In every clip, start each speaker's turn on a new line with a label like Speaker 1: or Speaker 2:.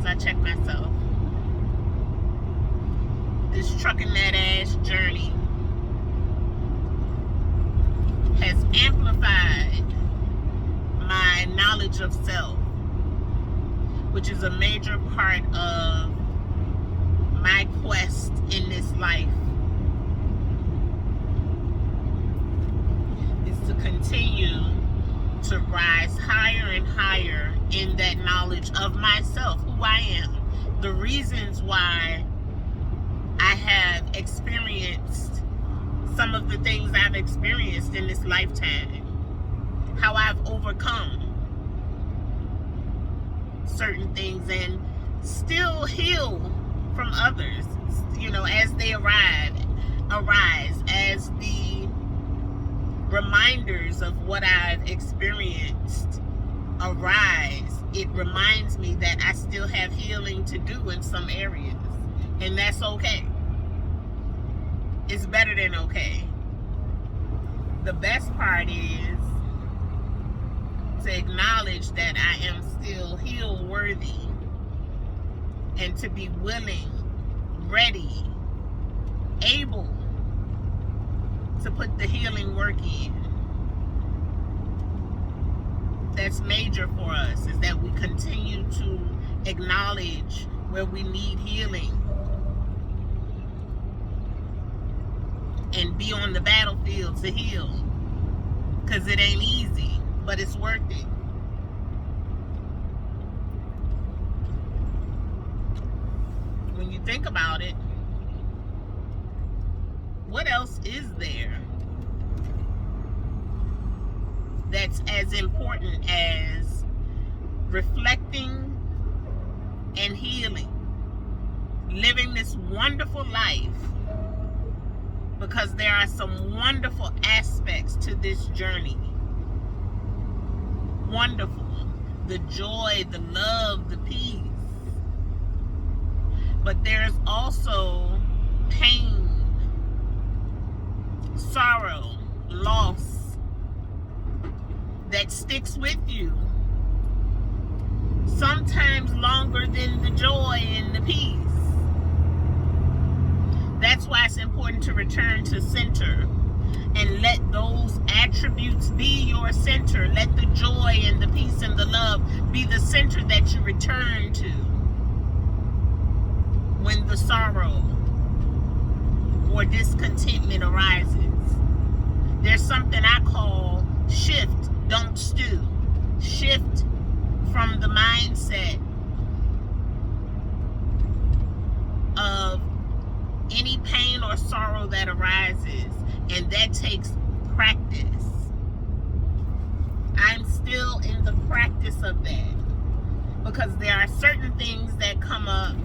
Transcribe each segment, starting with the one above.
Speaker 1: as I check myself. This Truckin That AZZ journey has amplified my knowledge of self, which is a major part of my quest in this life, is to continue to rise higher and higher in that knowledge of myself, who I am, the reasons why I have experienced some of the things I've experienced in this lifetime, how I've overcome certain things and still heal from others, you know, as they arise, as the reminders of what I've experienced arise. It reminds me that I still have healing to do in some areas, and that's okay. It's better than okay. The best part is to acknowledge that I am still heal worthy, and to be willing, ready, able to put the healing work in. That's major for us, is that we continue to acknowledge where we need healing and be on the battlefield to heal, because it ain't easy, but it's worth it. When you think about it, what else is there that's as important as reflecting and healing, living this wonderful life? Because there are some wonderful aspects to this journey. Wonderful. The joy, the love, the peace. But there's also pain, sorrow, loss that sticks with you, sometimes longer than the joy and the peace. That's why it's important to return to center and let those attributes be your center. Let the joy and the peace and the love be the center that you return to when the sorrow or discontentment arises. There's something I call shift, don't stew. Shift from the mindset of any pain or sorrow that arises, and that takes practice. I'm still in the practice of that, because there are certain things that come up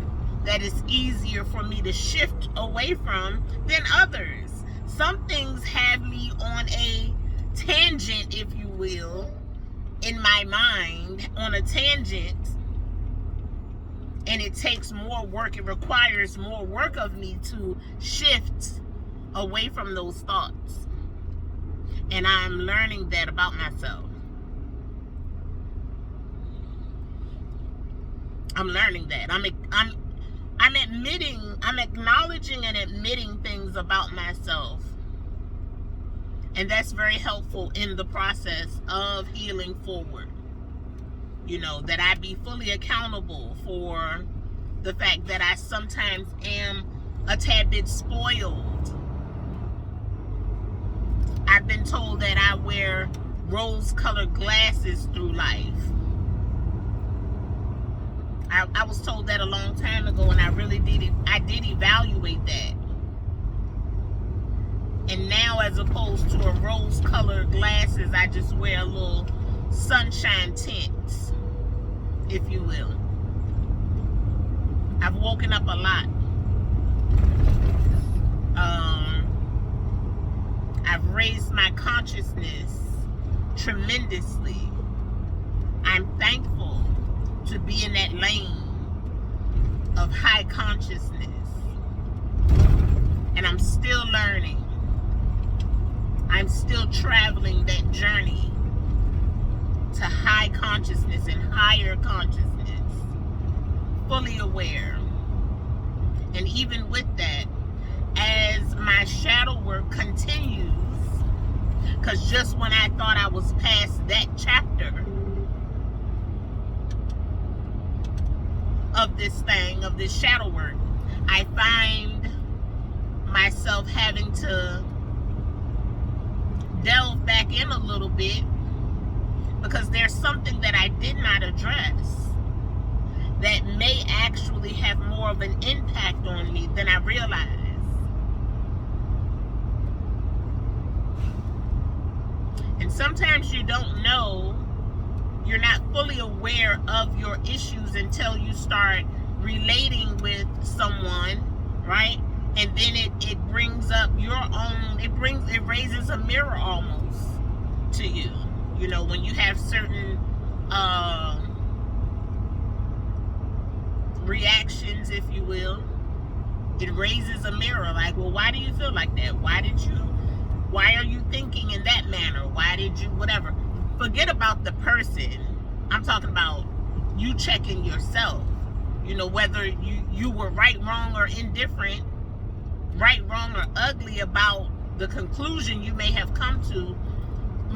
Speaker 1: that is easier for me to shift away from than others. Some things have me on a tangent, if you will, in my mind, on a tangent, and it takes more work. It requires more work of me to shift away from those thoughts. And I'm learning that about myself. I'm learning that. I'm admitting, I'm acknowledging and admitting things about myself. And that's very helpful in the process of healing forward. You know, that I be fully accountable for the fact that I sometimes am a tad bit spoiled. I've been told that I wear rose-colored glasses through life. I was told that a long time ago, and I did evaluate that. And now, as opposed to a rose-colored glasses, I just wear a little sunshine tint, if you will. I've woken up a lot. I've raised my consciousness tremendously. I'm thankful to be in that lane of high consciousness. And I'm still learning. I'm still traveling that journey to high consciousness and higher consciousness. fully aware. And even with that, as my shadow work continues, because just when I thought I was past that chapter of this thing, of this shadow work, I find myself having to delve back in a little bit, because there's something that I did not address that may actually have more of an impact on me than I realized. And sometimes you don't know, you're not fully aware of your issues until you start relating with someone, right? And then it brings up your own, it raises a mirror almost to you. You know, when you have certain reactions, if you will, it raises a mirror. Like, well, why do you feel like that? Why are you thinking in that manner? Why did you, whatever. Forget about the person. I'm talking about you checking yourself. You know, whether you were right, wrong, or indifferent, right, wrong, or ugly about the conclusion you may have come to.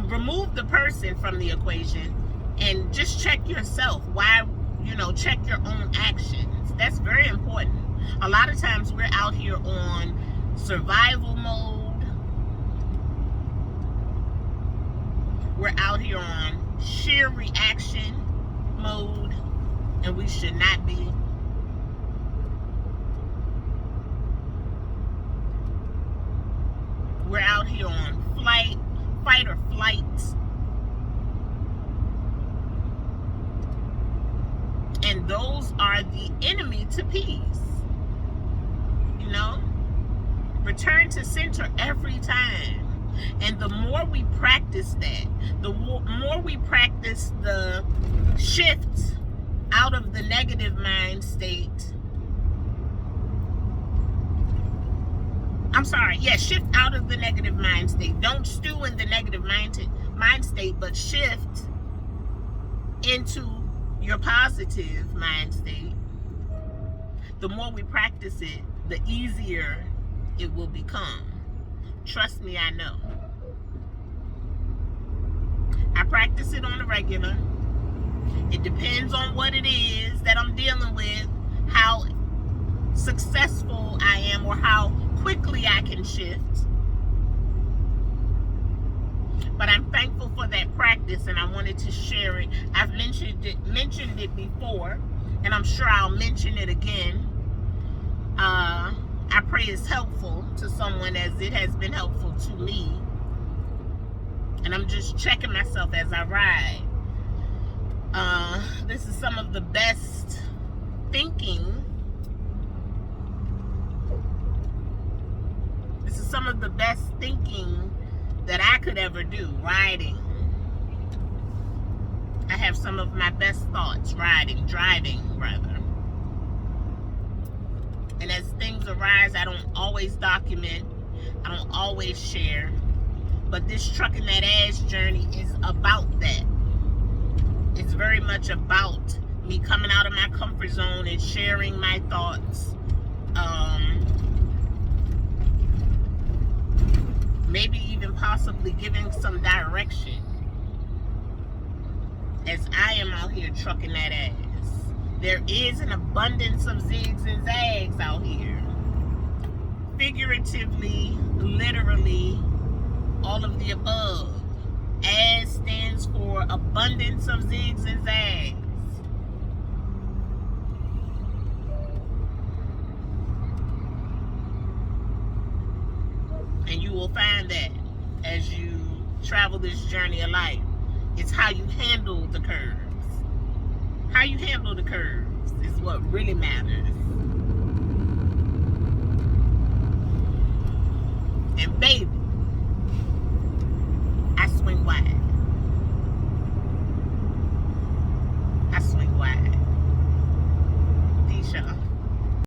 Speaker 1: Remove the person from the equation and just check yourself. Why, you know, check your own actions. That's very important. A lot of times we're out here on survival mode. We're out here on sheer reaction mode, and we should not be. We're out here on fight or flight. And those are the enemy to peace. You know? Return to center every time. And the more we practice that, the more we practice the shift out of the negative mind state. Shift out of the negative mind state. Don't stew in the negative mind state, but shift into your positive mind state. The more we practice it, the easier it will become. Trust me, I know. I practice it on a regular. It depends on what it is that I'm dealing with, how successful I am, or how quickly I can shift. But I'm thankful for that practice, and I wanted to share it. I've mentioned it before, and I'm sure I'll mention it again. I pray it's helpful to someone, as it has been helpful to me. And I'm just checking myself as I ride. This is some of the best thinking. This is some of the best thinking that I could ever do, riding. I have some of my best thoughts driving rather. And as things arise, I don't always document, I don't always share. But this Truckin That AZZ journey is about that. It's very much about me coming out of my comfort zone and sharing my thoughts. Maybe even possibly giving some direction, as I am out here trucking that ass. There is an abundance of Zigz and Zagz out here. Figuratively, literally, all of the above. AZZ stands for abundance of Zigz and Zagz. And you will find that as you travel this journey of life. It's how you handle the curves. How you handle the curves is what really matters.